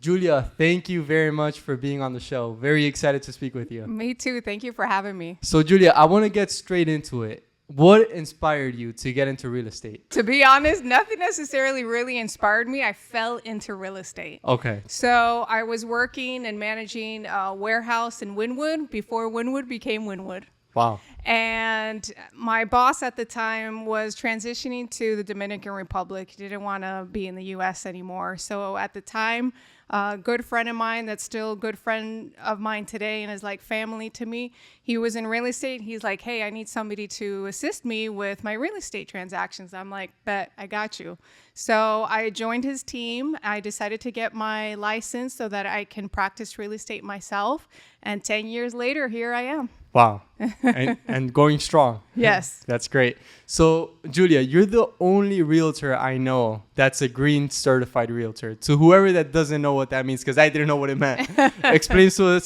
Julia, thank you very much for being on the show. Very excited to speak with you. Me too. Thank you for having me. So, Julia, I want to get straight into it. What inspired you to get into real estate? To be honest, nothing necessarily really inspired me. I fell into real estate. Okay. So I was working and managing a warehouse in Wynwood before Wynwood became Wynwood. Wow. And my boss at the time was transitioning to the Dominican Republic. He didn't want to be in the U.S. anymore. So at the time, a good friend of mine that's still a good friend of mine today and is like family to me, he was in real estate. He's like, hey, I need somebody to assist me with my real estate transactions. I'm like, bet, I got you. So I joined his team. I decided to get my license so that I can practice real estate myself. And 10 years later, here I am. Wow. and going strong. Yes. That's great. So, Julia, you're the only realtor I know that's a Green Certified Realtor. To whoever that doesn't know what that means, because I didn't know what it meant, explain to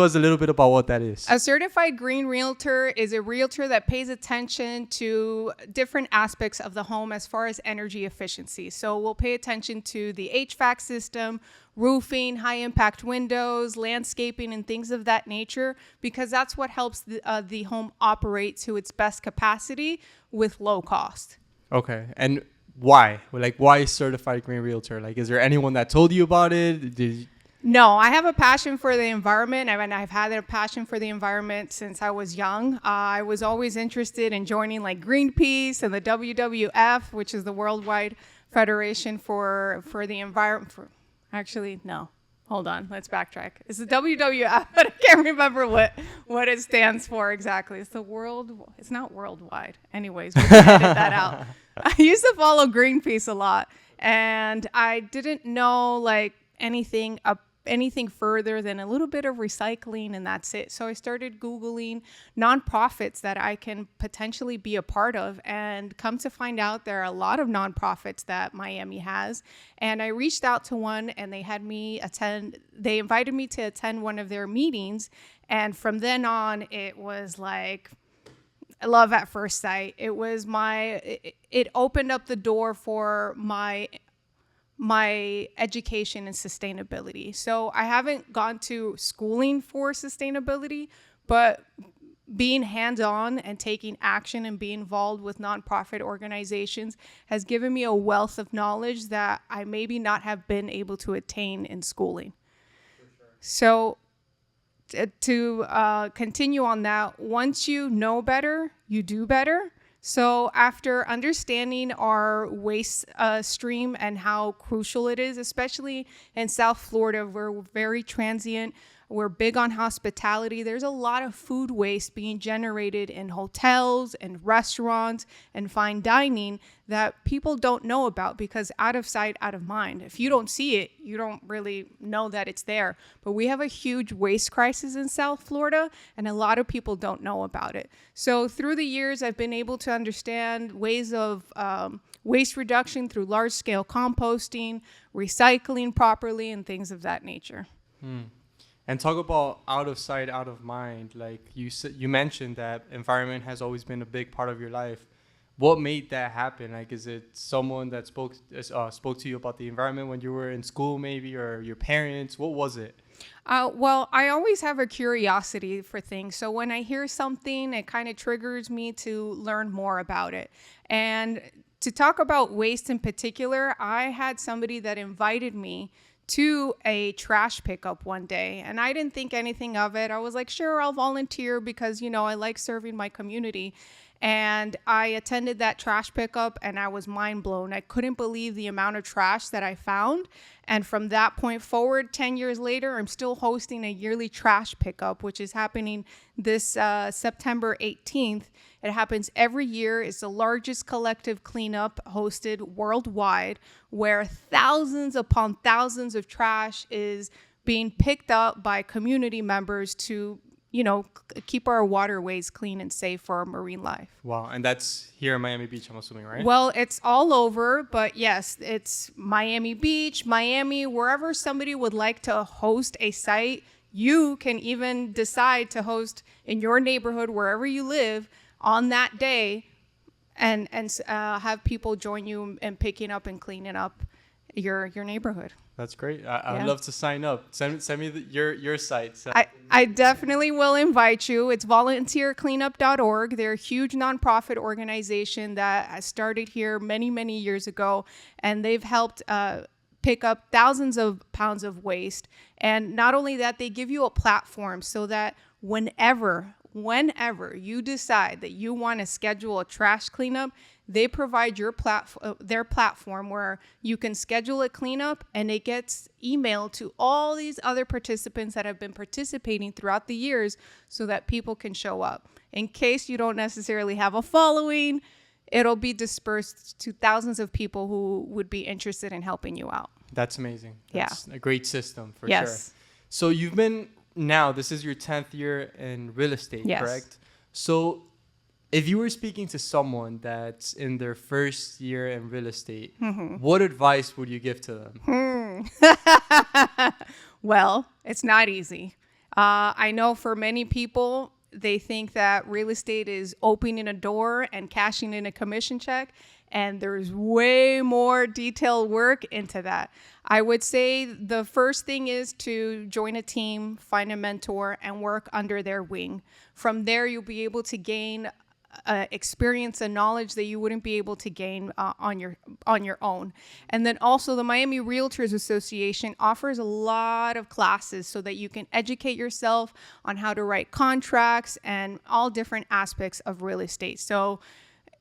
us a little bit about what that is. A certified green realtor is a realtor that pays attention to different aspects of the home as far as energy efficiency. So we'll pay attention to the HVAC system, roofing, high impact windows, landscaping, and things of that nature, because that's what helps the home operate to its best capacity with low cost. Okay. And why? Like, why certified green realtor? Like, is there anyone that told you about it? No, I have a passion for the environment. I've had a passion for the environment since I was young. I was always interested in joining like Greenpeace and the WWF, which is the Worldwide Federation for the Environment. Actually, no. Hold on. Let's backtrack. It's the WWF, but I can't remember what it stands for exactly. It's not worldwide. Anyways, we can edit that out. I used to follow Greenpeace a lot, and I didn't know like anything further than a little bit of recycling, and that's it. So I started Googling nonprofits that I can potentially be a part of, and come to find out there are a lot of nonprofits that Miami has. And I reached out to one, and they invited me to attend one of their meetings. And from then on, it was like love at first sight. It opened up the door for my education and sustainability. So I haven't gone to schooling for sustainability, but being hands-on and taking action and being involved with nonprofit organizations has given me a wealth of knowledge that I maybe not have been able to attain in schooling. For sure. So to continue on that, once you know better, you do better. So after understanding our waste stream and how crucial it is, especially in South Florida, we're very transient. We're big on hospitality. There's a lot of food waste being generated in hotels and restaurants and fine dining that people don't know about, because out of sight, out of mind. If you don't see it, you don't really know that it's there. But we have a huge waste crisis in South Florida, and a lot of people don't know about it. So through the years, I've been able to understand ways of waste reduction through large-scale composting, recycling properly, and things of that nature. And talk about out of sight, out of mind. Like you mentioned that environment has always been a big part of your life. What made that happen? Like, is it someone that spoke to you about the environment when you were in school, maybe, or your parents? What was it? Well, I always have a curiosity for things. So when I hear something, it kind of triggers me to learn more about it. And to talk about waste in particular, I had somebody that invited me to a trash pickup one day, and I didn't think anything of it. I was like, sure, I'll volunteer because, I like serving my community. And I attended that trash pickup, and I was mind blown. I couldn't believe the amount of trash that I found. And from that point forward, 10 years later, I'm still hosting a yearly trash pickup, which is happening this September 18th. It happens every year. It's the largest collective cleanup hosted worldwide, where thousands upon thousands of trash is being picked up by community members to keep our waterways clean and safe for our marine life. Wow. And that's here in Miami Beach, I'm assuming, right? Well, it's all over, but yes, it's Miami Beach, Miami, wherever somebody would like to host a site. You can even decide to host in your neighborhood, wherever you live, on that day, and have people join you in picking up and cleaning up your neighborhood. That's great. I'd love to sign up. Send me your site. I definitely will invite you. It's volunteercleanup.org. They're a huge nonprofit organization that started here many, many years ago, and they've helped pick up thousands of pounds of waste. And not only that, they give you a platform so that whenever you decide that you want to schedule a trash cleanup, they provide their platform where you can schedule a cleanup, and it gets emailed to all these other participants that have been participating throughout the years so that people can show up. In case you don't necessarily have a following, it'll be dispersed to thousands of people who would be interested in helping you out. That's amazing. That's a great system for Yes. sure. So you've been, now this is your 10th year in real estate, Yes. correct? So if you were speaking to someone that's in their first year in real estate, what advice would you give to them? Well, it's not easy. I know for many people, they think that real estate is opening a door and cashing in a commission check, and there's way more detailed work into that. I would say the first thing is to join a team, find a mentor, and work under their wing. From there, you'll be able to gain experience and knowledge that you wouldn't be able to gain on your own. And then also the Miami Realtors Association offers a lot of classes so that you can educate yourself on how to write contracts and all different aspects of real estate. So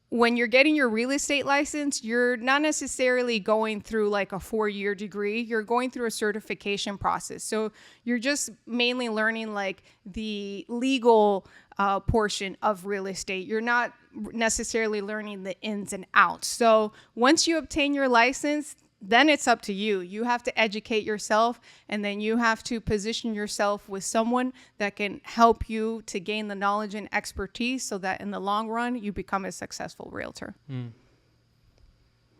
when you're getting your real estate license, you're not necessarily going through like a 4-year degree. You're going through a certification process. So you're just mainly learning like the legal portion of real estate. You're not necessarily learning the ins and outs. So once you obtain your license, then it's up to you. You have to educate yourself, and then you have to position yourself with someone that can help you to gain the knowledge and expertise so that in the long run, you become a successful realtor.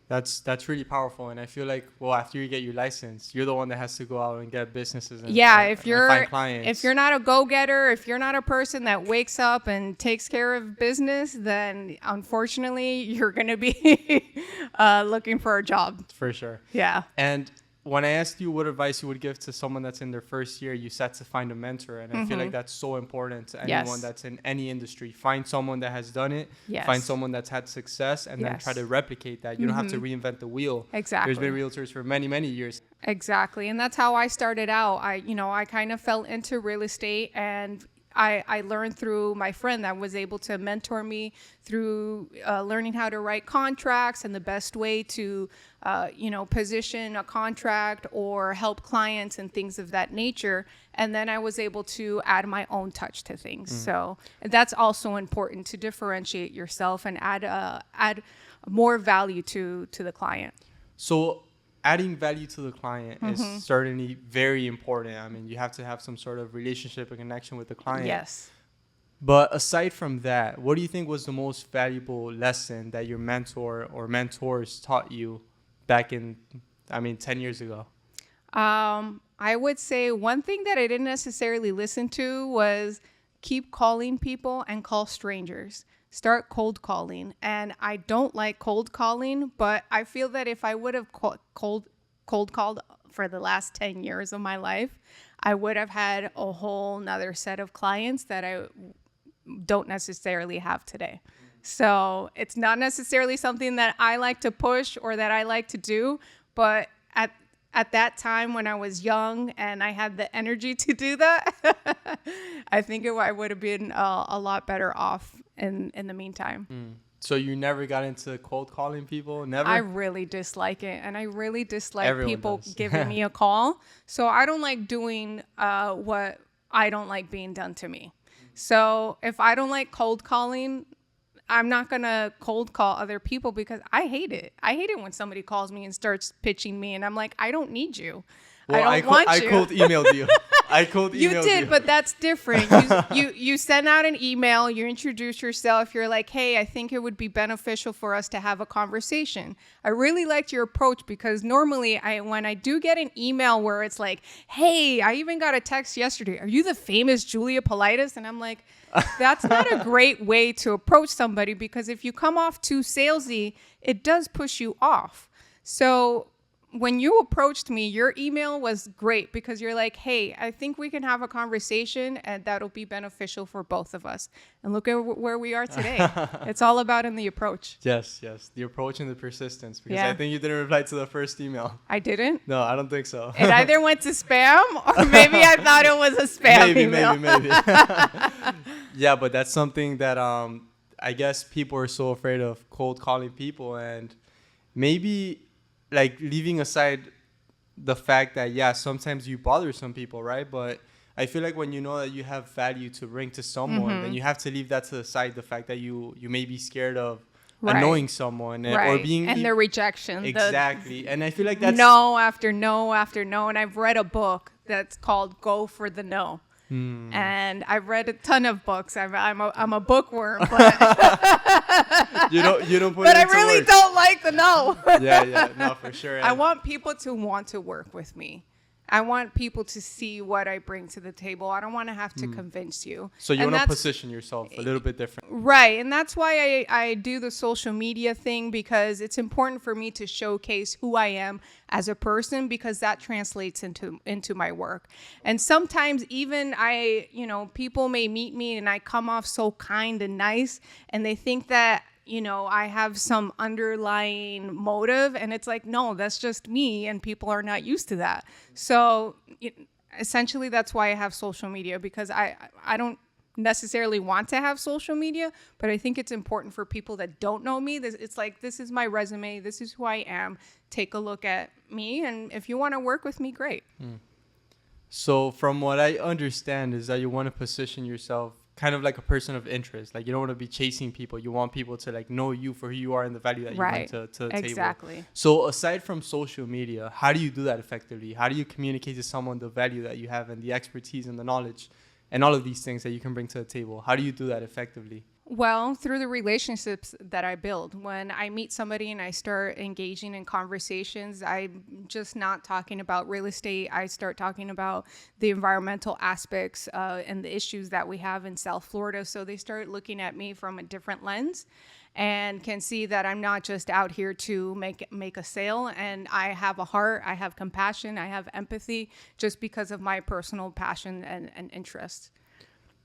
That's really powerful. And I feel like, well, after you get your license, you're the one that has to go out and get businesses and, and find clients. If you're not a go-getter, if you're not a person that wakes up and takes care of business, then unfortunately you're going to be looking for a job. For sure. Yeah. And when I asked you what advice you would give to someone that's in their first year, you said to find a mentor. And I feel like that's so important to anyone that's in any industry. Find someone that has done it. Yes. Find someone that's had success, and then try to replicate that. You don't have to reinvent the wheel. Exactly. There's been realtors for many, many years. Exactly. And that's how I started out. I kind of fell into real estate, and I learned through my friend that was able to mentor me through learning how to write contracts and the best way to, position a contract or help clients and things of that nature. And then I was able to add my own touch to things. So that's also important, to differentiate yourself and add more value to the client. So adding value to the client is certainly very important. I mean, you have to have some sort of relationship and connection with the client. Yes. But aside from that, what do you think was the most valuable lesson that your mentor or mentors taught you back in, 10 years ago? I would say one thing that I didn't necessarily listen to was keep calling people and call strangers. Start cold calling. And I don't like cold calling, but I feel that if I would have cold called for the last 10 years of my life, I would have had a whole nother set of clients that I don't necessarily have today. So it's not necessarily something that I like to push or that I like to do, but at that time when I was young and I had the energy to do that, I think I would have been a lot better off in the meantime. So you never got into cold calling people? Never? I really dislike it. And I really dislike Everyone people does. giving me a call. So I don't like doing what I don't like being done to me. So if I don't like cold calling, I'm not going to cold call other people because I hate it. I hate it when somebody calls me and starts pitching me and I'm like, I don't need you. Well, I don't want you. I cold emailed you. You did, but that's different. You send out an email, you introduce yourself, you're like, hey, I think it would be beneficial for us to have a conversation. I really liked your approach because normally when I do get an email where it's like, hey, I even got a text yesterday, are you the famous Julia Poliadis? And I'm like, that's not a great way to approach somebody because if you come off too salesy, it does push you off. So when you approached me, your email was great because you're like, hey, I think we can have a conversation and that'll be beneficial for both of us. And look at where we are today. It's all about in the approach. Yes. The approach and the persistence. Because Yeah. I think you didn't reply to the first email. I didn't. No, I don't think so. It either went to spam or maybe I thought it was a spam email. Maybe. Yeah, but that's something that I guess people are so afraid of cold calling people, and maybe like leaving aside the fact that, yeah, sometimes you bother some people, right? But I feel like when you know that you have value to bring to someone, then you have to leave that to the side, the fact that you may be scared of annoying someone or being... And their rejection. Exactly. And I feel like that's... No after no after no. And I've read a book that's called Go for the No. And I've read a ton of books. I'm a bookworm, but you don't put but it I into really words. don't like the no. Yeah, no, for sure. I want people to want to work with me. I want people to see what I bring to the table. I don't want to have to convince you. So you want to position yourself a little bit different. Right. And that's why I do the social media thing, because it's important for me to showcase who I am as a person, because that translates into my work. And sometimes even people may meet me and I come off so kind and nice, and they think that, I have some underlying motive, and it's like, no, that's just me, and people are not used to that. So essentially that's why I have social media, because I don't necessarily want to have social media, but I think it's important for people that don't know me. It's like, this is my resume, this is who I am, take a look at me, and if you want to work with me, great. So from what I understand is that you want to position yourself kind of like a person of interest. Like, you don't want to be chasing people. You want people to like know you for who you are and the value that you bring to the table. Exactly. So aside from social media, how do you do that effectively? How do you communicate to someone the value that you have and the expertise and the knowledge and all of these things that you can bring to the table? How do you do that effectively? Well, through the relationships that I build. When I meet somebody and I start engaging in conversations, I'm just not talking about real estate. I start talking about the environmental aspects and the issues that we have in South Florida. So they start looking at me from a different lens and can see that I'm not just out here to make a sale. And I have a heart, I have compassion, I have empathy, just because of my personal passion and interest.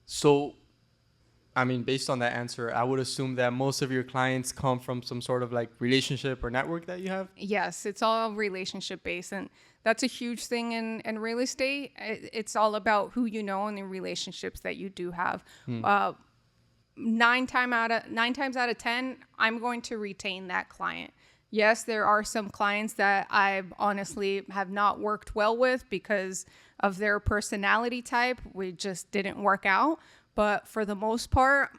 So, I mean, based on that answer, I would assume that most of your clients come from some sort of like relationship or network that you have? Yes, it's all relationship based. And that's a huge thing in real estate. It's all about who you know and the relationships that you do have. 9 times out of 10, I'm going to retain that client. Yes, there are some clients that I honestly have not worked well with because of their personality type. We just didn't work out. But for the most part,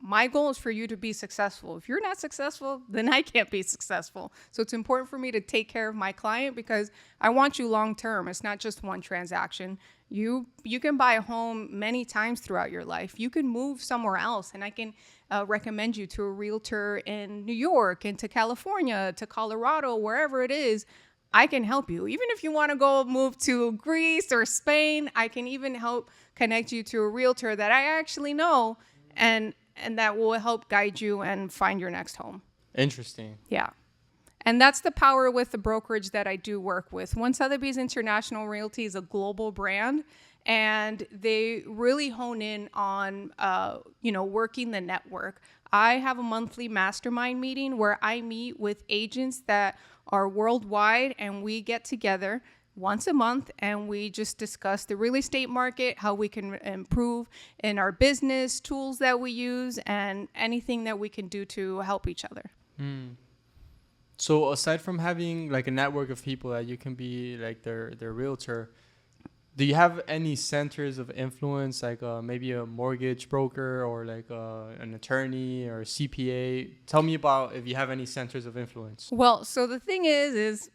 my goal is for you to be successful. If you're not successful, then I can't be successful. So it's important for me to take care of my client because I want you long term. It's not just one transaction. You can buy a home many times throughout your life. You can move somewhere else, and I can recommend you to a realtor in New York, and to California, to Colorado, wherever it is. I can help you. Even if you want to go move to Greece or Spain, I can even help connect you to a realtor that I actually know, and that will help guide you and find your next home. Interesting. Yeah. And that's the power with the brokerage that I do work with. Sotheby's International Realty is a global brand, and they really hone in on, working the network. I have a monthly mastermind meeting where I meet with agents that are worldwide, and we get together once a month and we just discuss the real estate market, how we can improve in our business, tools that we use, and anything that we can do to help each other. So aside from having like a network of people that you can be like their realtor, do you have any centers of influence, like maybe a mortgage broker or like an attorney or a CPA? Tell me about if you have any centers of influence. Well, so the thing is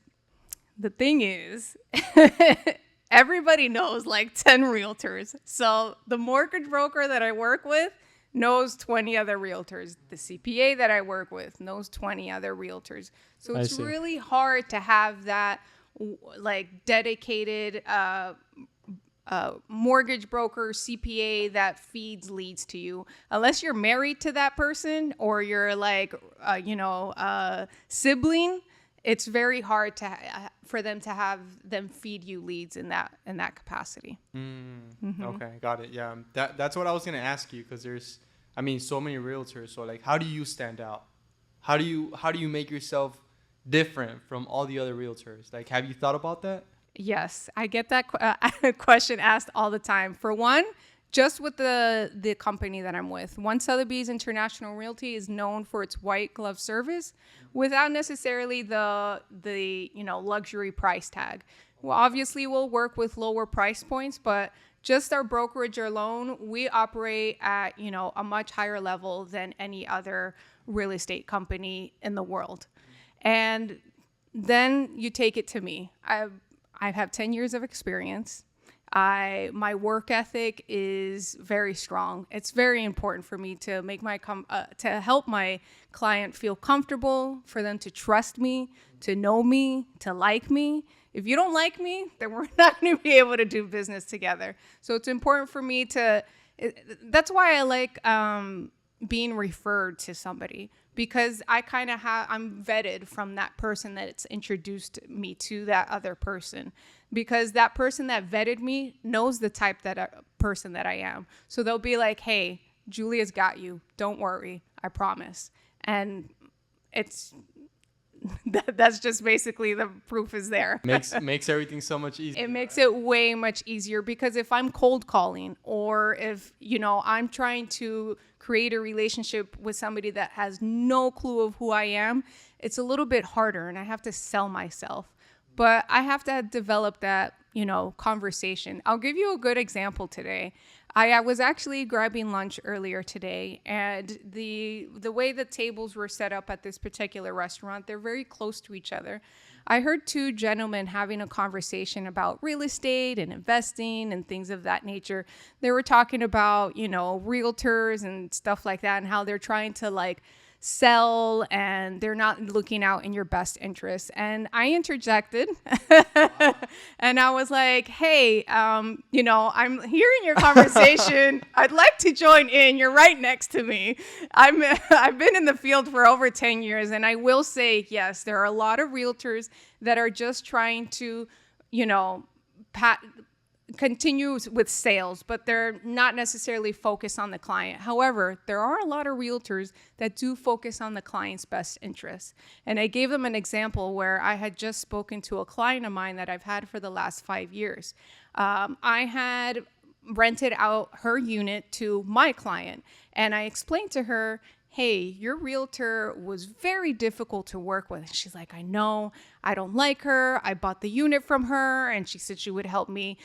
everybody knows like 10 realtors. So the mortgage broker that I work with knows 20 other realtors. The CPA that I work with knows 20 other realtors. So it's really hard to have that like dedicated mortgage broker, CPA that feeds leads to you, unless you're married to that person or you're like, sibling. it's very hard to for them to have them feed you leads in that capacity. Okay, got it. Yeah, that's what I was gonna ask you, because there's, I mean, so many realtors. So like, how do you stand out? How do you make yourself different from all the other realtors? Like, have you thought about that? Yes, I get that question asked all the time. For one, just with the company that I'm with, One Sotheby's International Realty is known for its white glove service, without necessarily the luxury price tag. Well, obviously, we'll work with lower price points, but just our brokerage alone, we operate at a much higher level than any other real estate company in the world. And then you take it to me. I have 10 years of experience. My work ethic is very strong. It's very important for me to make to help my client feel comfortable, for them to trust me, to know me, to like me. If you don't like me, then we're not going to be able to do business together. So it's important for me that's why I like being referred to somebody, because I'm vetted from that person that's introduced me to that other person, because that person that vetted me knows the type person that I am. So they'll be like, hey, Julia's got you. Don't worry. I promise. And that's just basically the proof is there. Makes everything so much easier. It makes it way much easier, because if I'm cold calling, or if I'm trying to create a relationship with somebody that has no clue of who I am, it's a little bit harder, and I have to sell myself. But I have to develop that conversation. I'll give you a good example today. I was actually grabbing lunch earlier today, and the way the tables were set up at this particular restaurant, they're very close to each other. I heard two gentlemen having a conversation about real estate and investing and things of that nature. They were talking about, realtors and stuff like that, and how they're trying to sell, and they're not looking out in your best interest. And I interjected and I was like, hey, I'm hearing your conversation. I'd like to join in. You're right next to me. I've been in the field for over 10 years. And I will say, yes, there are a lot of realtors that are just trying to, continue with sales, but they're not necessarily focused on the client. However, there are a lot of realtors that do focus on the client's best interests. And I gave them an example where I had just spoken to a client of mine that I've had for the last 5 years. I had rented out her unit to my client, and I explained to her, hey, your realtor was very difficult to work with. And she's like, I know, I don't like her. I bought the unit from her, and she said she would help me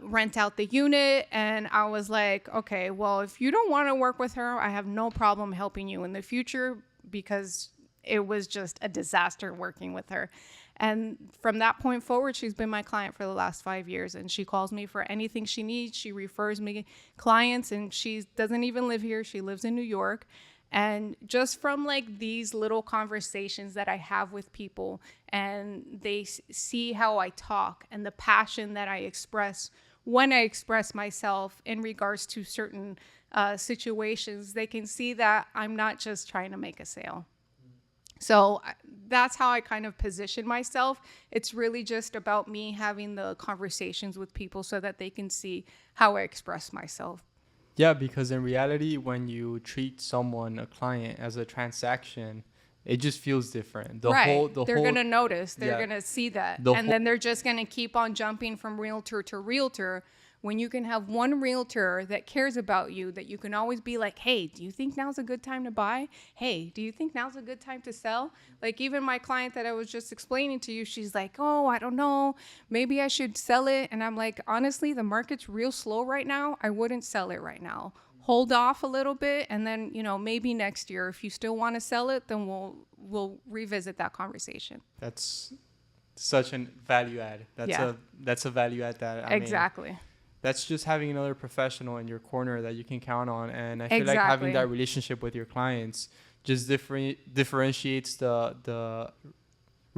rent out the unit. And I was like, okay, well, if you don't want to work with her, I have no problem helping you in the future, because it was just a disaster working with her. And from that point forward, she's been my client for the last 5 years, and she calls me for anything she needs. She refers me clients, and she doesn't even live here. She lives in New York. And just from these little conversations that I have with people, and they see how I talk and the passion that I express when I express myself in regards to certain situations, they can see that I'm not just trying to make a sale. So that's how I kind of position myself. It's really just about me having the conversations with people so that they can see how I express myself. Yeah, because in reality, when you treat someone, a client, as a transaction, it just feels different. They're going to notice. They're going to see that. Then they're just going to keep on jumping from realtor to realtor, when you can have one realtor that cares about you, that you can always be like, hey, do you think now's a good time to buy? Hey, do you think now's a good time to sell? Even my client that I was just explaining to you, she's like, oh, I don't know. Maybe I should sell it. And I'm like, honestly, the market's real slow right now. I wouldn't sell it right now. Hold off a little bit, and then, maybe next year, if you still want to sell it, then we'll revisit that conversation. That's such a value add. That's a value add that exactly. That's just having another professional in your corner that you can count on. And I feel like having that relationship with your clients just differentiates the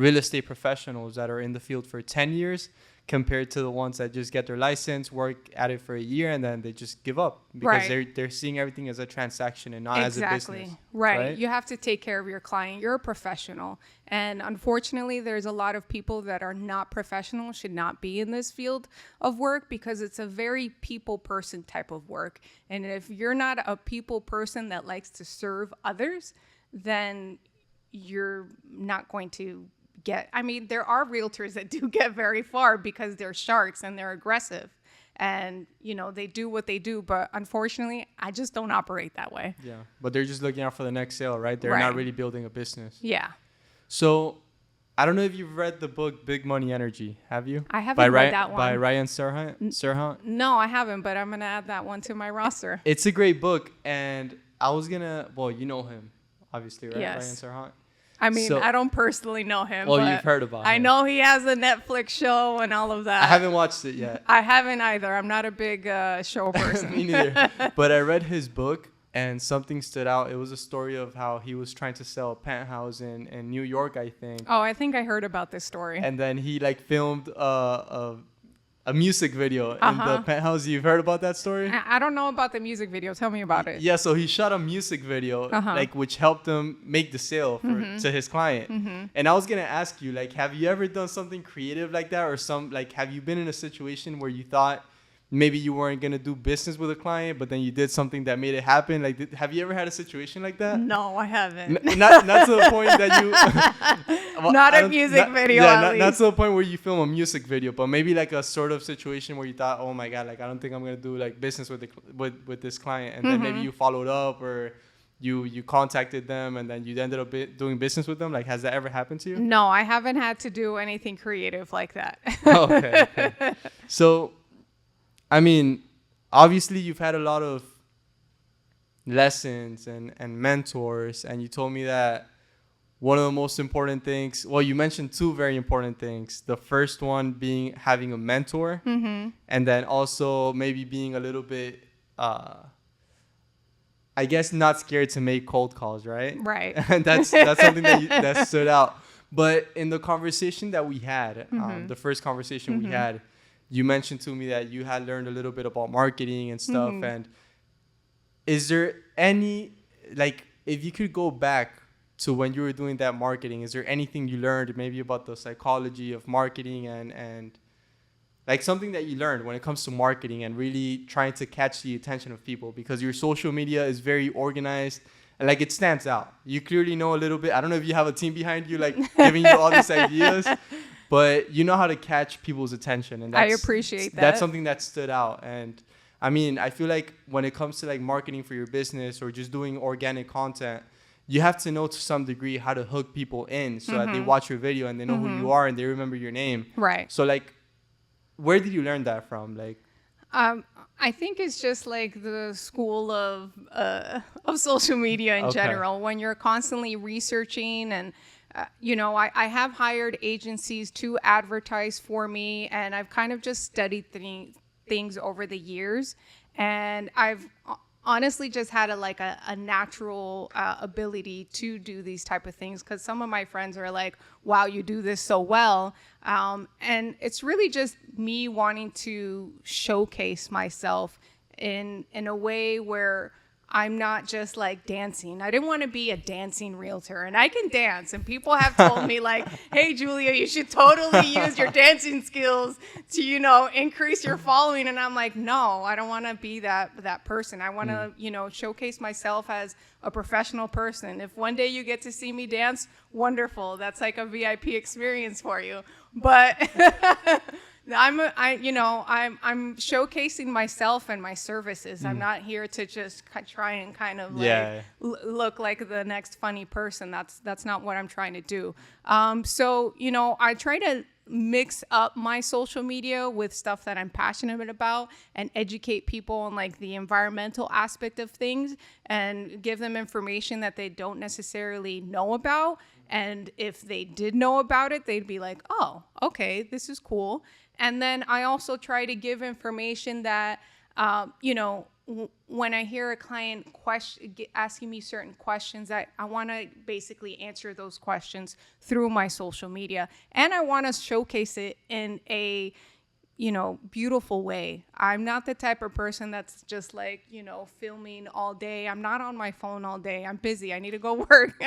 real estate professionals that are in the field for 10 years compared to the ones that just get their license, work at it for a year, and then they just give up because they're seeing everything as a transaction and not as a business. Right. You have to take care of your client. You're a professional. And unfortunately, there's a lot of people that are not professional, should not be in this field of work because it's a very people person type of work. And if you're not a people person that likes to serve others, then you're not going to there are realtors that do get very far because they're sharks and they're aggressive and, they do what they do. But unfortunately, I just don't operate that way. Yeah. But they're just looking out for the next sale, right? They're not really building a business. Yeah. So I don't know if you've read the book Big Money Energy. Have you? I haven't read that one. By Ryan Serhant? No, I haven't, but I'm going to add that one to my roster. It's a great book. And I was going to, you know him, obviously, right? Yes. Ryan Serhant. I don't personally know him. Well, you've heard about him. I know he has a Netflix show and all of that. I haven't watched it yet. I haven't either. I'm not a big show person. Me neither. But I read his book and something stood out. It was a story of how he was trying to sell a penthouse in New York, I think. Oh, I think I heard about this story. And then he filmed a music video in the penthouse. You've heard about that story? I don't know about the music video. Tell me about it. Yeah, so he shot a music video, which helped him make the sale to his client. And I was gonna ask you, have you ever done something creative like that, or have you been in a situation where you thought maybe you weren't gonna do business with a client, but then you did something that made it happen? Have you ever had a situation like that? No, I haven't. Not to the point that you. Not a music video. Yeah, not to the point where you film a music video, but maybe a sort of situation where you thought, oh my god, I don't think I'm gonna do business with this client, and then maybe you followed up or you contacted them and then you ended up doing business with them. Has that ever happened to you? No, I haven't had to do anything creative like that. Okay. So, obviously you've had a lot of lessons and mentors, and you told me that one of the most important things, you mentioned two very important things. The first one being having a mentor, and then also maybe being a little bit, I guess, not scared to make cold calls, right? Right. And that's something that stood out. But in the conversation that we had, the first conversation we had, you mentioned to me that you had learned a little bit about marketing and stuff. And is there any, if you could go back to when you were doing that marketing, is there anything you learned maybe about the psychology of marketing and something that you learned when it comes to marketing and really trying to catch the attention of people? Because your social media is very organized and it stands out. You clearly know a little bit. I don't know if you have a team behind you giving you all these ideas, but you know how to catch people's attention, and I appreciate that. That's something that stood out. And I feel like when it comes to marketing for your business or just doing organic content, you have to know to some degree how to hook people in so that they watch your video and they know who you are and they remember your name. Right. So where did you learn that from? I think it's just the school of social media in general. When you're constantly researching and I have hired agencies to advertise for me, and I've kind of just studied things over the years, and I've honestly just had a natural ability to do these type of things, because some of my friends are like, wow, you do this so well. And it's really just me wanting to showcase myself in a way where I'm not just dancing. I didn't want to be a dancing realtor, and I can dance. And people have told me hey, Julia, you should totally use your dancing skills to, increase your following. And I'm like, no, I don't want to be that person. I want to, showcase myself as a professional person. If one day you get to see me dance, wonderful. That's a VIP experience for you. But I'm showcasing myself and my services. I'm not here to just try and kind of look like the next funny person. That's not what I'm trying to do. So I try to mix up my social media with stuff that I'm passionate about and educate people on the environmental aspect of things and give them information that they don't necessarily know about. And if they did know about it, they'd be like, oh, okay, this is cool. And then I also try to give information that When I hear a client asking me certain questions, I want to basically answer those questions through my social media. And I want to showcase it in a beautiful way. I'm not the type of person that's just like, filming all day. I'm not on my phone all day. I'm busy. I need to go work.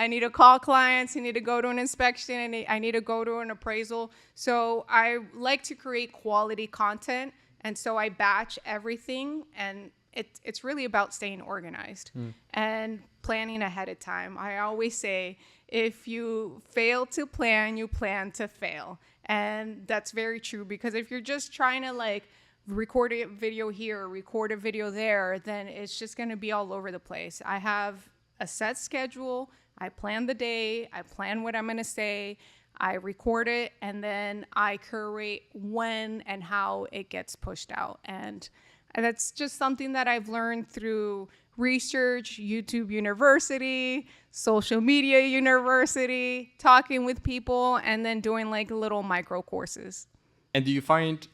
I need to call clients. I need to go to an inspection. I need to go to an appraisal. So I like to create quality content. And so I batch everything. And it's really about staying organized and planning ahead of time. I always say, if you fail to plan, you plan to fail. And that's very true, because if you're just trying to like record a video here, record a video there, then it's just going to be all over the place. I have a set schedule. I plan the day. I plan what I'm going to say. I record it, and then I curate when and how it gets pushed out. And that's just something that I've learned through research, YouTube University, social media university, talking with people, and then doing like little micro courses. And do you find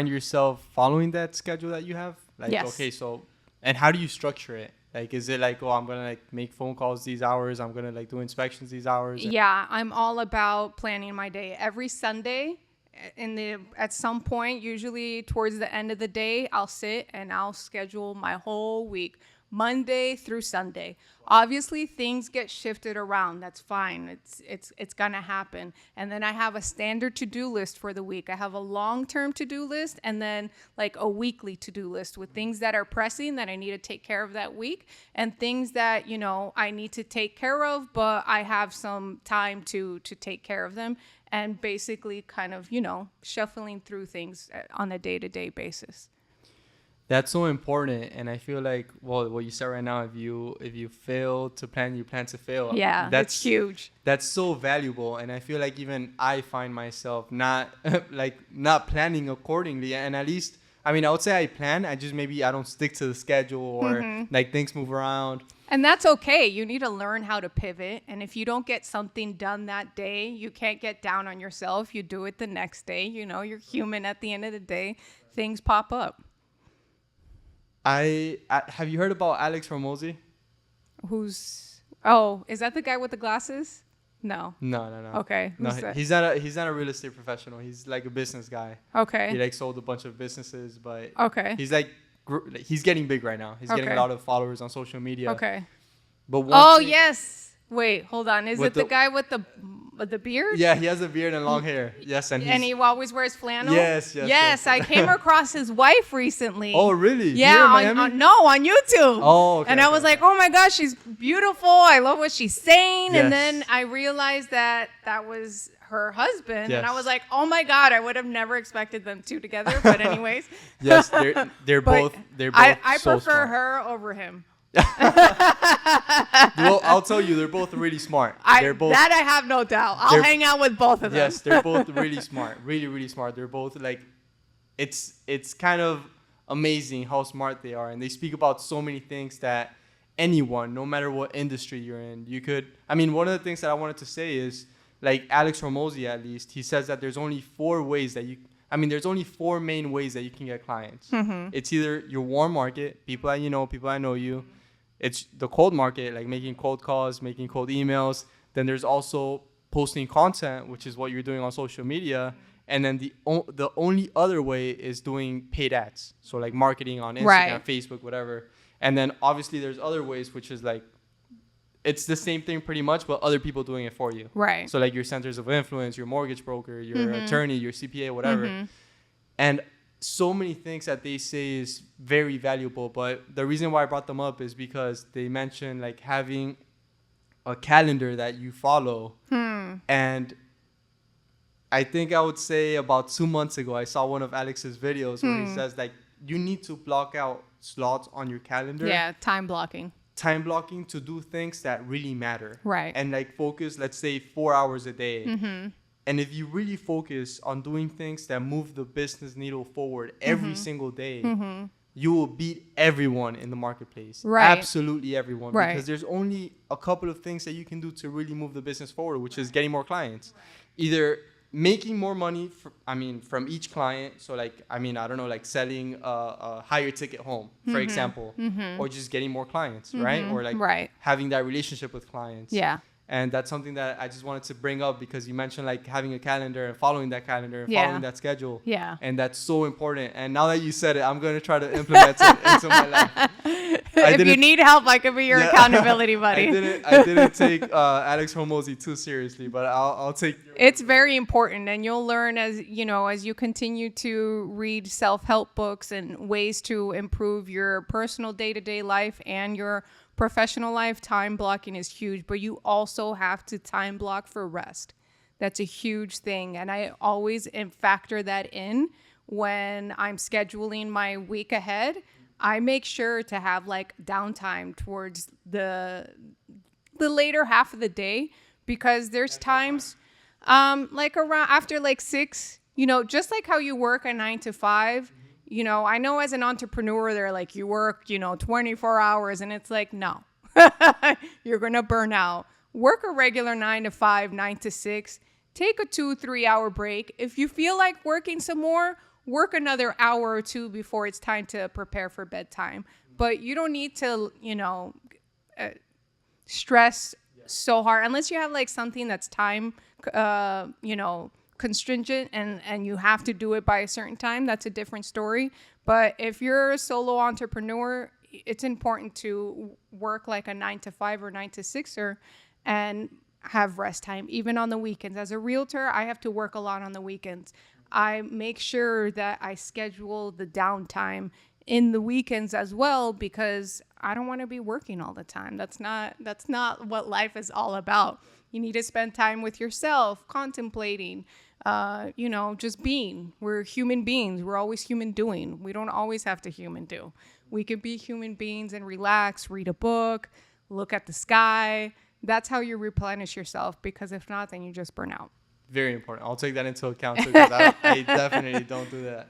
yourself following that schedule that you have? Like, yes. Okay, so, and how do you structure it? Like, is it like, I'm going to like make phone calls these hours, I'm going to like do inspections these hours? Yeah, I'm all about planning my day. Every Sunday, at some point, usually towards the end of the day, I'll sit and I'll schedule my whole week, Monday through Sunday. Obviously, things get shifted around. That's fine. It's gonna happen. And then I have a standard to-do list for the week. I have a long-term to-do list, and then like a weekly to-do list with things that are pressing that I need to take care of that week, and things that I need to take care of, but I have some time to take care of them. And basically kind of, shuffling through things on a day-to-day basis. That's so important. And I feel like, what you said right now, if you fail to plan, you plan to fail. Yeah, that's huge. That's so valuable. And I feel like even I find myself not planning accordingly. And at least, I would say I plan. I don't stick to the schedule, or like things move around. And that's okay. You need to learn how to pivot. And if you don't get something done that day, you can't get down on yourself. You do it the next day. You're human at the end of the day. Things pop up. Have you heard about Alex Hormozi? Is that the guy with the glasses? No. No. Okay. No, he's not a real estate professional. He's like a business guy. Okay. He like sold a bunch of businesses, but okay. He's like he's getting big right now. He's getting a lot of followers on social media. Okay. But yes. Wait, hold on. Is it the guy with the beard? Yeah, he has a beard and long hair. Yes, and he always wears flannel. Yes. I came across his wife recently. Oh, really? Yeah, on YouTube. Oh, okay. And I was like, oh my gosh, she's beautiful. I love what she's saying. Yes. And then I realized that was her husband. Yes. And I was like, oh my God, I would have never expected them two together. But anyways. Yes, they're both. I so prefer smart. her over him. Well, I'll tell you, they're both really smart. That I have no doubt. I'll hang out with both of them. Yes, they're both really smart. Really, really smart. They're both like, it's kind of amazing how smart they are. And they speak about so many things that anyone, no matter what industry you're in, you could. One of the things that I wanted to say is, like Alex Hormozi, at least, he says that there's only four main ways that you can get clients. Mm-hmm. It's either your warm market, people that you know, people that know you. It's the cold market, like making cold calls, making cold emails. Then there's also posting content, which is what you're doing on social media. And then the only other way is doing paid ads. So like marketing on Instagram, right, Facebook, whatever. And then obviously there's other ways, which is like, it's the same thing pretty much, but other people doing it for you. Right. So like your centers of influence, your mortgage broker, your attorney, your CPA, whatever. Mm-hmm. And so many things that they say is very valuable. But the reason why I brought them up is because they mentioned like having a calendar that you follow. And I think I would say about 2 months ago, I saw one of Alex's videos where he says like, you need to block out slots on your calendar. Yeah, time blocking to do things that really matter. Right. And like focus, let's say 4 hours a day. Mm-hmm. And if you really focus on doing things that move the business needle forward every single day, you will beat everyone in the marketplace. Right. Absolutely everyone. Right. Because there's only a couple of things that you can do to really move the business forward, which is getting more clients. Either making more money from each client. So like, I don't know, like selling a higher ticket home, for example, or just getting more clients, right? Or like having that relationship with clients. Yeah. And that's something that I just wanted to bring up because you mentioned like having a calendar and following that calendar and following that schedule. Yeah. And that's so important. And now that you said it, I'm going to try to implement it into my life. If you need help, I could be your accountability buddy. I didn't take Alex Hormozi too seriously, but I'll take. It's very important, and you'll learn as you continue to read self-help books and ways to improve your personal day-to-day life and your professional life. Time blocking is huge, but you also have to time block for rest. That's a huge thing, and I always factor that in when I'm scheduling my week ahead. I make sure to have like downtime towards the later half of the day, because there's times like around after like 6, just like how you work a 9 to 5. I know as an entrepreneur, they're like, you work, 24 hours, and it's like, no, you're going to burn out. Work a regular 9 to 5, 9 to 6, take a 2-3 hour break. If you feel like working some more, work another hour or 2 before it's time to prepare for bedtime. But you don't need to, stress so hard unless you have like something that's time, constringent and you have to do it by a certain time. That's a different story. But if you're a solo entrepreneur, it's important to work like a 9 to 5 or 9 to 6er and have rest time, even on the weekends. As a realtor, I have to work a lot on the weekends. I make sure that I schedule the downtime in the weekends as well, because I don't want to be working all the time. That's not what life is all about. You need to spend time with yourself, contemplating, just being. We're human beings. We're always human doing. We don't always have to human do. We could be human beings and relax, read a book, look at the sky. That's how you replenish yourself, because if not, then you just burn out. Very important. I'll take that into account too, because I definitely don't do that.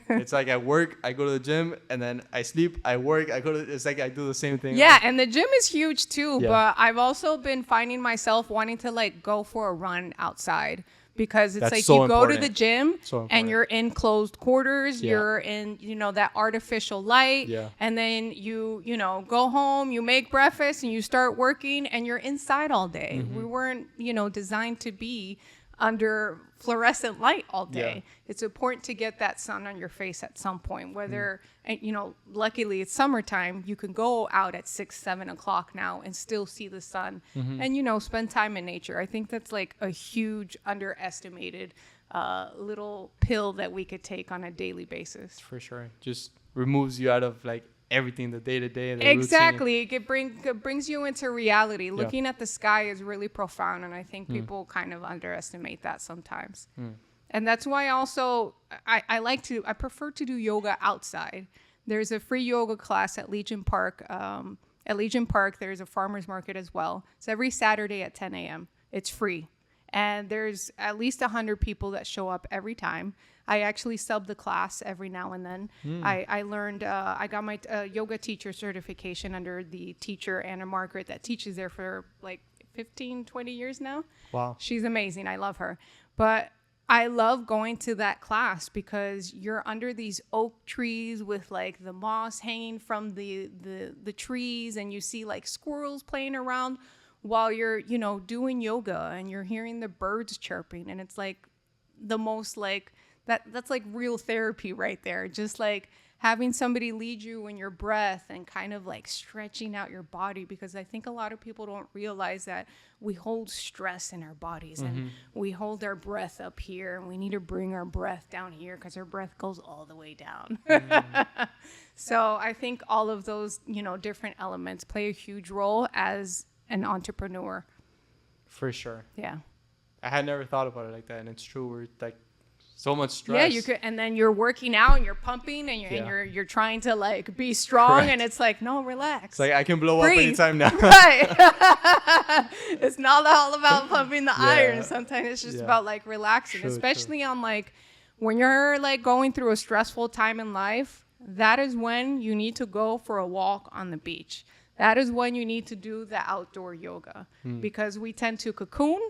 It's like I work, I go to the gym, and then I sleep, I work, it's like I do the same thing. Yeah, and the gym is huge too, but I've also been finding myself wanting to like go for a run outside, because it's like so you go to the gym and you're in closed quarters, you're in, that artificial light, and then you go home, you make breakfast and you start working and you're inside all day. We weren't, designed to be under fluorescent light all day. It's important to get that sun on your face at some point, whether, luckily it's summertime, you can go out at 6-7 o'clock now and still see the sun and, spend time in nature. I think that's like a huge underestimated little pill that we could take on a daily basis. For sure. Just removes you out of like everything, the day-to-day, the exactly routine. It brings you into reality. Looking at the sky is really profound, and I think people kind of underestimate that sometimes. And that's why also I prefer to do yoga outside. There's a free yoga class at Legion Park. At Legion Park, there's a farmer's market as well. It's every Saturday at 10 a.m. It's free. And there's at least 100 people that show up every time. I actually sub the class every now and then. I learned, I got my yoga teacher certification under the teacher, Anna Margaret, that teaches there for like 15, 20 years now. Wow. She's amazing. I love her. But I love going to that class because you're under these oak trees with like the moss hanging from the trees, and you see like squirrels playing around while you're, doing yoga, and you're hearing the birds chirping. And it's like the most like, that's like real therapy right there. Just like having somebody lead you in your breath and kind of like stretching out your body, because I think a lot of people don't realize that we hold stress in our bodies and we hold our breath up here, and we need to bring our breath down here because our breath goes all the way down. So I think all of those, different elements play a huge role as an entrepreneur. For sure. Yeah. I had never thought about it like that, and it's true. We're like so much stress. Yeah, you could, and then you're working out and you're pumping and you're trying to like be strong. Correct. And it's like, no, relax. It's like I can blow up anytime now. Right. It's not all about pumping the iron. Sometimes it's just about like relaxing, especially on like when you're like going through a stressful time in life. That is when you need to go for a walk on the beach. That is when you need to do the outdoor yoga, because we tend to cocoon,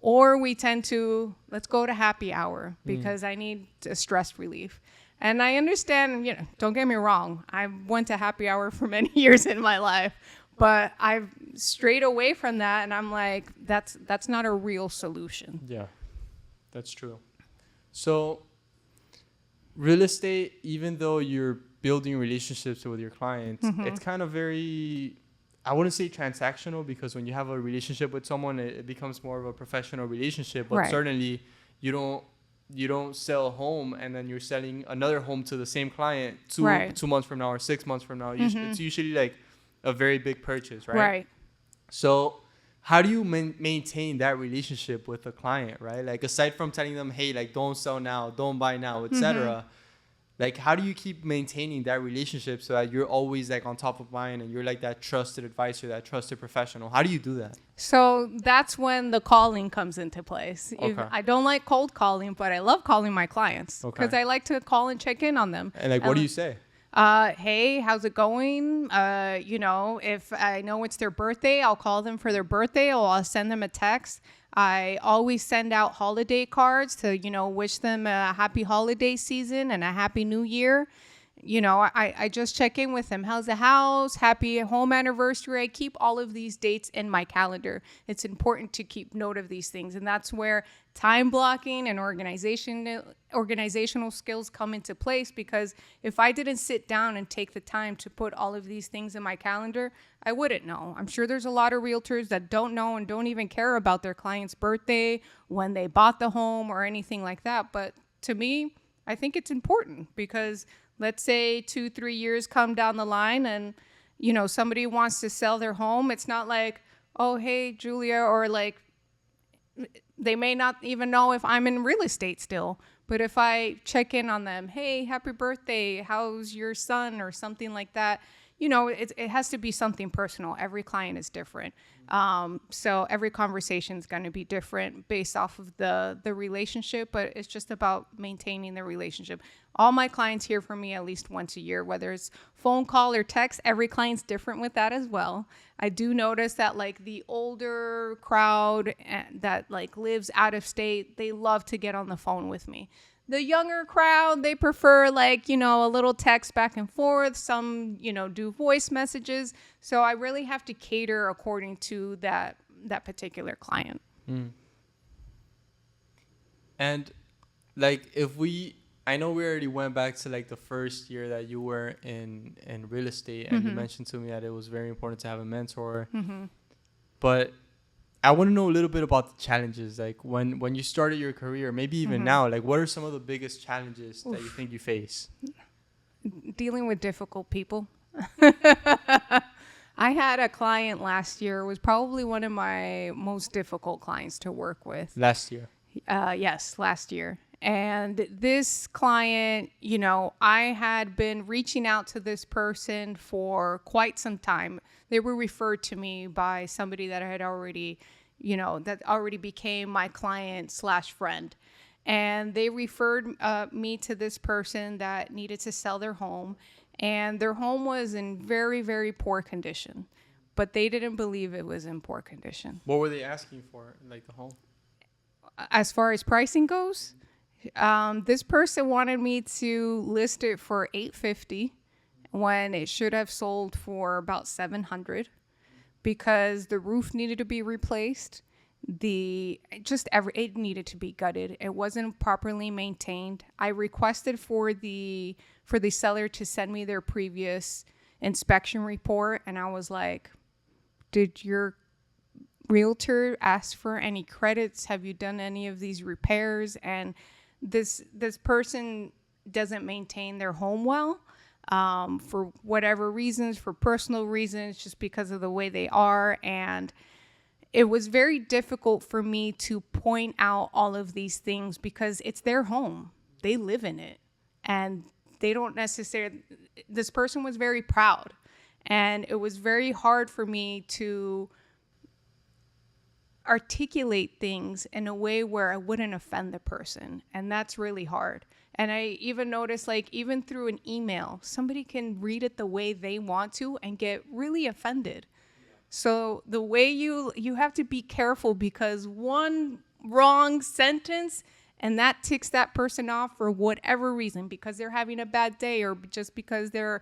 or we tend to, let's go to happy hour because I need a stress relief. And I understand, don't get me wrong. I went to happy hour for many years in my life, but I've strayed away from that. And I'm like, that's not a real solution. Yeah, that's true. So real estate, even though you're building relationships with your clients, it's kind of very, I wouldn't say transactional, because when you have a relationship with someone, it becomes more of a professional relationship. But certainly you don't sell a home and then you're selling another home to the same client 2 months from now or 6 months from now. It's usually like a very big purchase, right? Right. So how do you maintain that relationship with a client, right? Like, aside from telling them, hey, like, don't sell now, don't buy now, etc. Like, how do you keep maintaining that relationship so that you're always like on top of mind and you're like that trusted advisor, that trusted professional? How do you do that? So that's when the calling comes into place. Okay. I don't like cold calling, but I love calling my clients because I like to call and check in on them. And like, what do you say? Hey, how's it going? If I know it's their birthday, I'll call them for their birthday, or I'll send them a text. I always send out holiday cards to, wish them a happy holiday season and a happy new year. I just check in with them. How's the house? Happy home anniversary. I keep all of these dates in my calendar. It's important to keep note of these things. And that's where time blocking and organizational skills come into place, because if I didn't sit down and take the time to put all of these things in my calendar, I wouldn't know. I'm sure there's a lot of realtors that don't know and don't even care about their client's birthday, when they bought the home, or anything like that. But to me, I think it's important, because let's say 2-3 years come down the line and, somebody wants to sell their home. It's not like, oh, hey, Julia, or like, they may not even know if I'm in real estate still. But if I check in on them, hey, happy birthday, how's your son, or something like that, it has to be something personal. Every client is different. So every conversation is going to be different based off of the relationship, but it's just about maintaining the relationship. All my clients hear from me at least once a year, whether it's phone call or text. Every client's different with that as well. I do notice that like the older crowd that like lives out of state, they love to get on the phone with me. The younger crowd, they prefer like, a little text back and forth. Some, do voice messages. So I really have to cater according to that particular client. And like, I know we already went back to like the first year that you were in real estate, and you mentioned to me that it was very important to have a mentor. But I want to know a little bit about the challenges. Like when you started your career, maybe even now, like what are some of the biggest challenges that you think you face? Dealing with difficult people. I had a client last year, was probably one of my most difficult clients to work with. Last year? Yes, last year. And this client, I had been reaching out to this person for quite some time. They were referred to me by somebody that I had already, that already became my client/friend. And they referred me to this person that needed to sell their home. And their home was in very, very poor condition. But they didn't believe it was in poor condition. What were they asking for, like the home? As far as pricing goes, this person wanted me to list it for $850 when it should have sold for about $700, because the roof needed to be replaced. It needed to be gutted. It wasn't properly maintained. I requested for the seller to send me their previous inspection report, and I was like, did your realtor ask for any credits? Have you done any of these repairs? And this person doesn't maintain their home well, for whatever reasons, for personal reasons, just because of the way they are. And it was very difficult for me to point out all of these things, because it's their home. They live in it, and they don't necessarily, this person was very proud, and it was very hard for me to articulate things in a way where I wouldn't offend the person. And that's really hard. And I even noticed, like, even through an email, somebody can read it the way they want to and get really offended. So the way you have to be careful, because one wrong sentence, and that ticks that person off for whatever reason, because they're having a bad day or just because they're,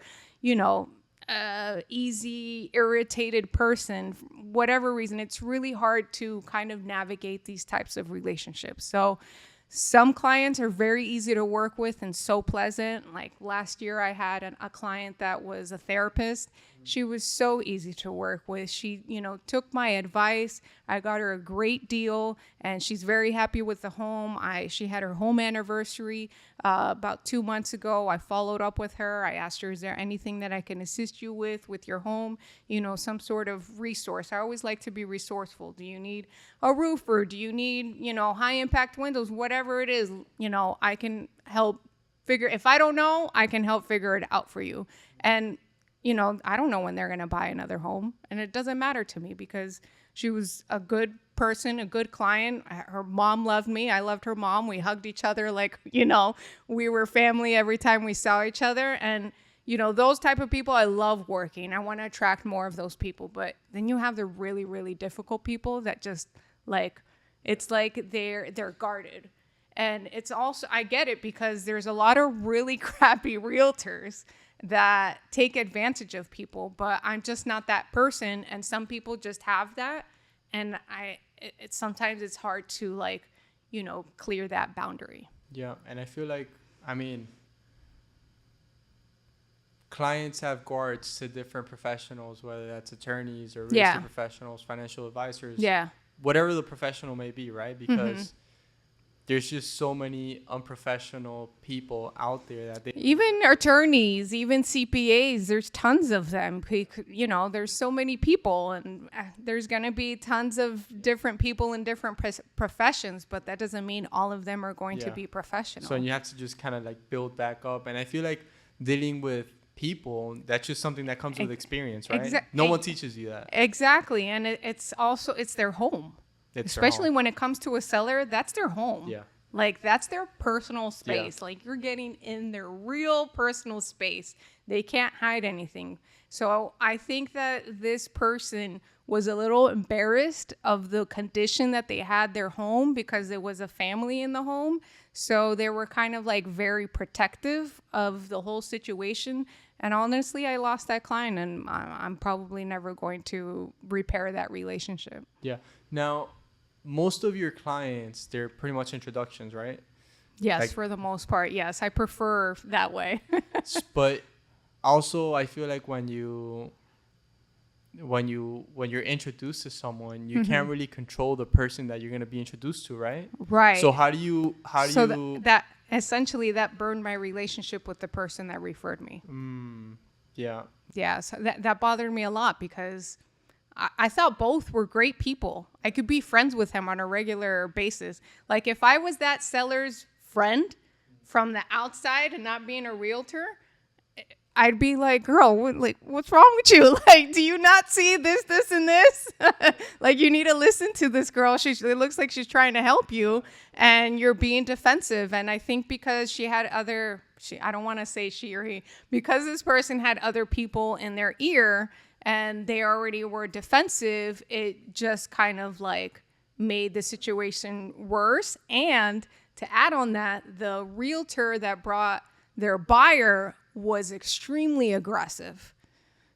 easy, irritated person, whatever reason. It's really hard to kind of navigate these types of relationships. So some clients are very easy to work with and so pleasant. Like last year, I had a client that was a therapist. She was so easy to work with. She, took my advice. I got her a great deal, and she's very happy with the home. She had her home anniversary about 2 months ago. I followed up with her. I asked her, is there anything that I can assist you with your home? Some sort of resource. I always like to be resourceful. Do you need a roofer? Do you need, high impact windows? Whatever it is, I can help figure. If I don't know, I can help figure it out for you. And I don't know when they're going to buy another home, and it doesn't matter to me because she was a good person, a good client. Her mom loved me. I loved her mom. We hugged each other like, we were family every time we saw each other. And, those type of people, I love working. I want to attract more of those people. But then you have the really, really difficult people that just it's like they're guarded. And it's also, I get it because there's a lot of really crappy realtors that take advantage of people, but I'm just not that person. And some people just have that. And sometimes it's hard to clear that boundary. Yeah. And I feel like, clients have guards to different professionals, whether that's attorneys or real estate professionals, financial advisors, whatever the professional may be, right? Because there's just so many unprofessional people out there that even attorneys, even CPAs, there's tons of them. There's so many people, and there's going to be tons of different people in different professions, but that doesn't mean all of them are going to be professional. So you have to just kind of build back up. And I feel like dealing with people, that's just something that comes with experience, right? No one teaches you that. Exactly. And it's their home. Especially when it comes to a seller, that's their home. Yeah. That's their personal space. Yeah. You're getting in their real personal space. They can't hide anything. So I think that this person was a little embarrassed of the condition that they had their home because there was a family in the home. So they were kind of very protective of the whole situation. And honestly, I lost that client, and I'm probably never going to repair that relationship. Yeah. Now, most of your clients, they're pretty much introductions, right? Yes, for the most part. Yes, I prefer that way. But also, I feel like when you're introduced to someone, you can't really control the person that you're going to be introduced to, right? Right. So how do you that essentially that burned my relationship with the person that referred me. Yeah. Yeah. So that bothered me a lot because I thought both were great people. I could be friends with him on a regular basis. If I was that seller's friend from the outside and not being a realtor, I'd be like, girl, what's wrong with you? Do you not see this, and this? You need to listen to this girl. It looks like she's trying to help you, and you're being defensive. And I think because she had I don't want to say she or he, because this person had other people in their ear and they already were defensive, it just kind of made the situation worse. And to add on that, the realtor that brought their buyer was extremely aggressive.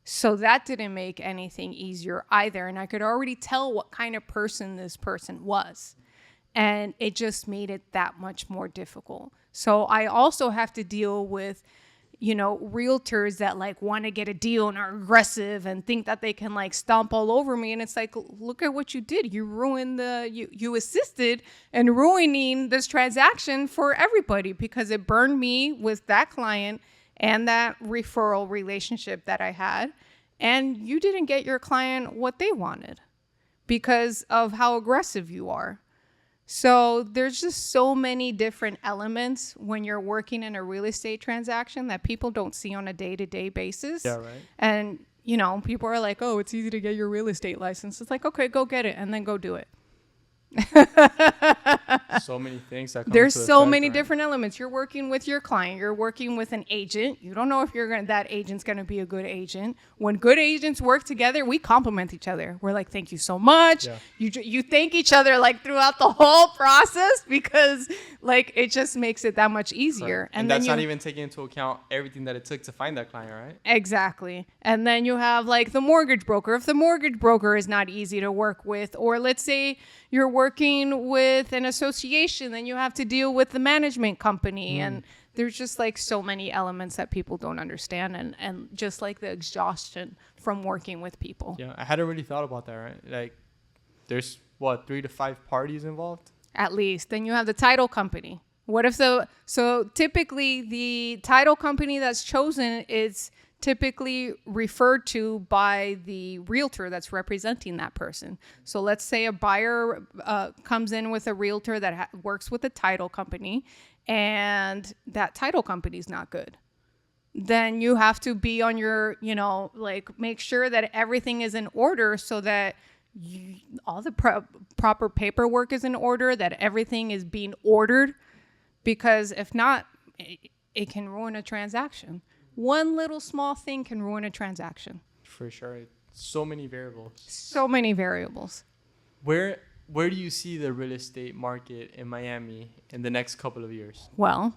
So that didn't make anything easier either. And I could already tell what kind of person this person was. And it just made it that much more difficult. So I also have to deal with, realtors that want to get a deal and are aggressive and think that they can stomp all over me. And it's look at what you did. You ruined you assisted in ruining this transaction for everybody because it burned me with that client and that referral relationship that I had. And you didn't get your client what they wanted because of how aggressive you are. So there's just so many different elements when you're working in a real estate transaction that people don't see on a day-to-day basis. Yeah, right. And, people are like, oh, it's easy to get your real estate license. It's okay, go get it and then go do it. So many things that come There's into so effect, many right? different elements. You're working with your client. You're working with an agent. You don't know if that agent's going to be a good agent. When good agents work together, we complement each other. We're like, thank you so much. Yeah. You thank each other like throughout the whole process because like it just makes it that much easier. Right. And that's not even taking into account everything that it took to find that client, right? Exactly. And then you have like the mortgage broker. If the mortgage broker is not easy to work with, or let's say you're working with an association, then you have to deal with the management company. And there's just like so many elements that people don't understand, and just like the exhaustion from working with people. Yeah, I hadn't really thought about that, right? Like, there's, 3 to 5 parties involved? At least. Then you have the title company. What if so typically the title company that's chosen is typically referred to by the realtor that's representing that person. So let's say a buyer comes in with a realtor that works with a title company, and that title company is not good. Then you have to be on your, like make sure that everything is in order so that all the proper paperwork is in order, that everything is being ordered. Because if not, it can ruin a transaction. One little small thing can ruin a transaction. For sure. So many variables. So many variables. Where do you see the real estate market in Miami in the next couple of years? Well,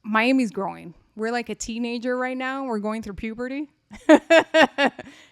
Miami's growing. We're like a teenager right now. We're going through puberty.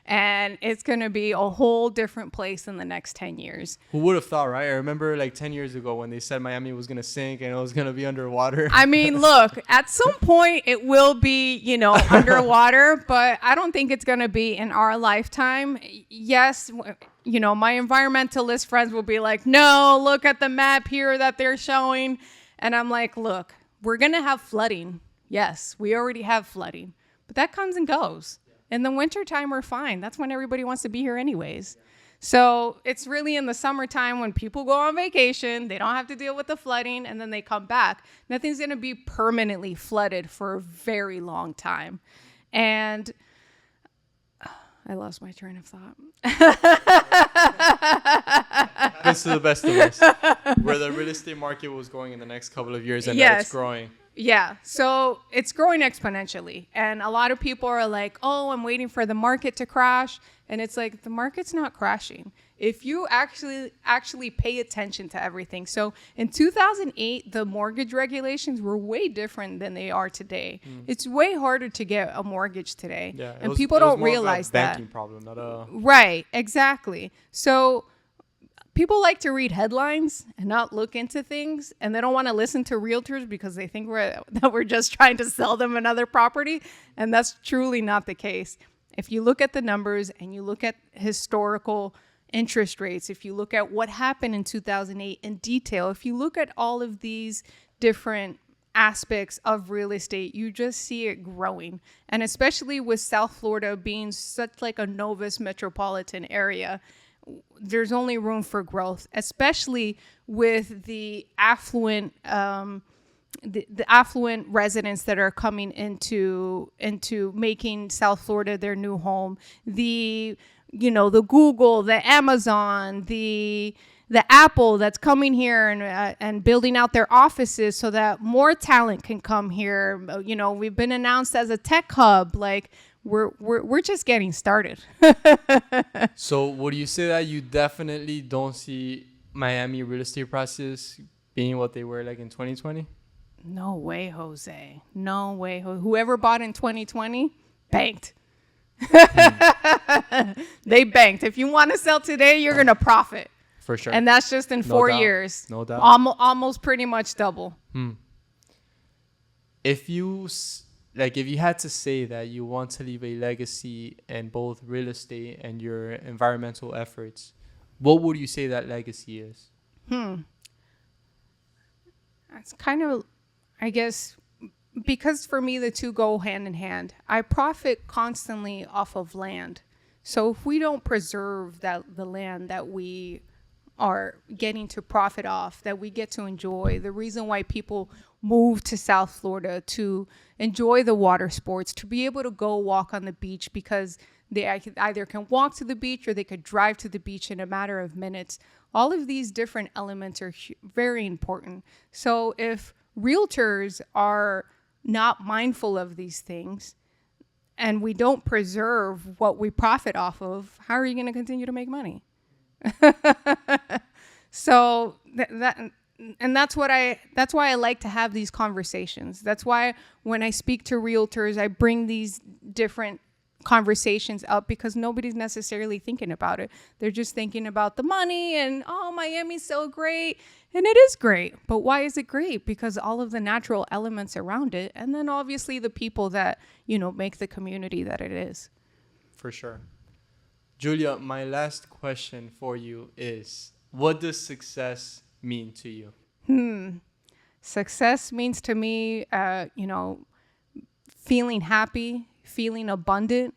And it's going to be a whole different place in the next 10 years. Who would have thought, right? I remember like 10 years ago when they said Miami was going to sink and it was going to be underwater. I mean, look, at some point it will be, underwater, but I don't think it's going to be in our lifetime. Yes, my environmentalist friends will be like, no, look at the map here that they're showing. And I'm like, look, we're going to have flooding. Yes, we already have flooding, but that comes and goes. In the wintertime, we're fine. That's when everybody wants to be here anyways. So it's really in the summertime when people go on vacation, they don't have to deal with the flooding, and then they come back. Nothing's going to be permanently flooded for a very long time. And I lost my train of thought. This is the best of us. Where the real estate market was going in the next couple of years and that it's growing. Yeah, so it's growing exponentially. And a lot of people are like, oh, I'm waiting for the market to crash. And it's like, the market's not crashing. If you actually pay attention to everything. So in 2008, the mortgage regulations were way different than they are today. It's way harder to get a mortgage today. Yeah, and people don't realize that. Banking problem, not a... Right, exactly. So people like to read headlines and not look into things, and they don't want to listen to realtors because they think we're just trying to sell them another property, and that's truly not the case. If you look at the numbers and you look at historical interest rates, if you look at what happened in 2008 in detail, if you look at all of these different aspects of real estate, you just see it growing. And especially with South Florida being such like a Novus metropolitan area, there's only room for growth, especially with the affluent the affluent residents that are coming into making South Florida their new home. The Google, the Amazon, the Apple that's coming here and building out their offices so that more talent can come here. We've been announced as a tech hub. Like we're just getting started. So would you say that you definitely don't see Miami real estate prices being what they were like in 2020? No way, Jose. No way. Whoever bought in 2020 banked. They banked. If you want to sell today, you're going to profit. For sure. And that's just in 4 years. No doubt. Almost pretty much double. If you had to say that you want to leave a legacy in both real estate and your environmental efforts, what would you say that legacy is? That's kind of, I guess, because for me, the two go hand in hand. I profit constantly off of land. So if we don't preserve the land that we are getting to profit off, that we get to enjoy, the reason why people move to South Florida to enjoy the water sports, to be able to go walk on the beach, because They either can walk to the beach or they could drive to the beach in a matter of minutes. All of these different elements are very important. So if realtors are not mindful of these things and we don't preserve what we profit off of, how are you going to continue to make money? So that's why I like to have these conversations. That's why when I speak to realtors, I bring these different conversations up, because nobody's necessarily thinking about it. They're just thinking about the money and, oh, Miami's so great. And it is great. But why is it great? Because all of the natural elements around it. And then obviously the people that, make the community that it is. For sure. Julia, my last question for you is, what does success mean to you? Success means to me, feeling happy, feeling abundant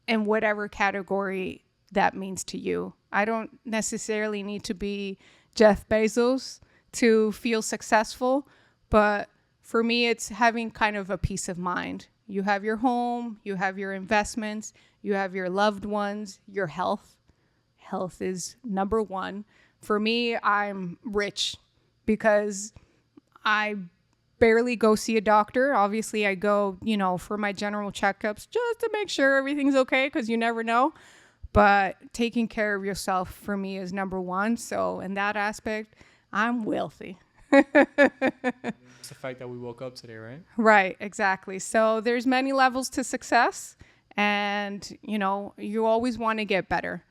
in whatever category that means to you. I don't necessarily need to be Jeff Bezos to feel successful, but for me, it's having kind of a peace of mind. You have your home, you have your investments, you have your loved ones, your health. Health is number one. For me, I'm rich because I barely go see a doctor. Obviously, I go, for my general checkups just to make sure everything's okay, because you never know. But taking care of yourself for me is number one. So in that aspect, I'm wealthy. It's the fact that we woke up today, right? Right, exactly. So there's many levels to success, and, you always want to get better.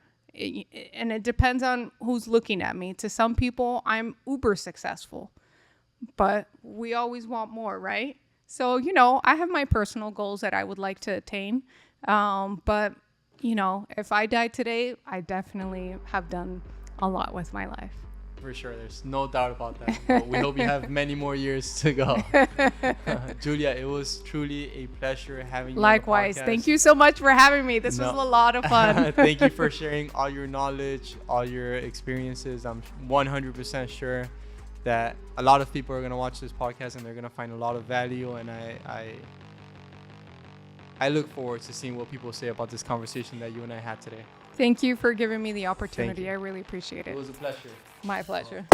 And it depends on who's looking at me. To some people, I'm uber successful, but we always want more, right? So, I have my personal goals that I would like to attain. But, if I die today, I definitely have done a lot with my life. For sure. There's no doubt about that. But we hope you have many more years to go. Julia, it was truly a pleasure having you. Likewise. On the podcast. Thank you so much for having me. This was a lot of fun. Thank you for sharing all your knowledge, all your experiences. I'm 100% sure that a lot of people are going to watch this podcast and they're going to find a lot of value. And I look forward to seeing what people say about this conversation that you and I had today. Thank you for giving me the opportunity. I really appreciate it. It was a pleasure. My pleasure.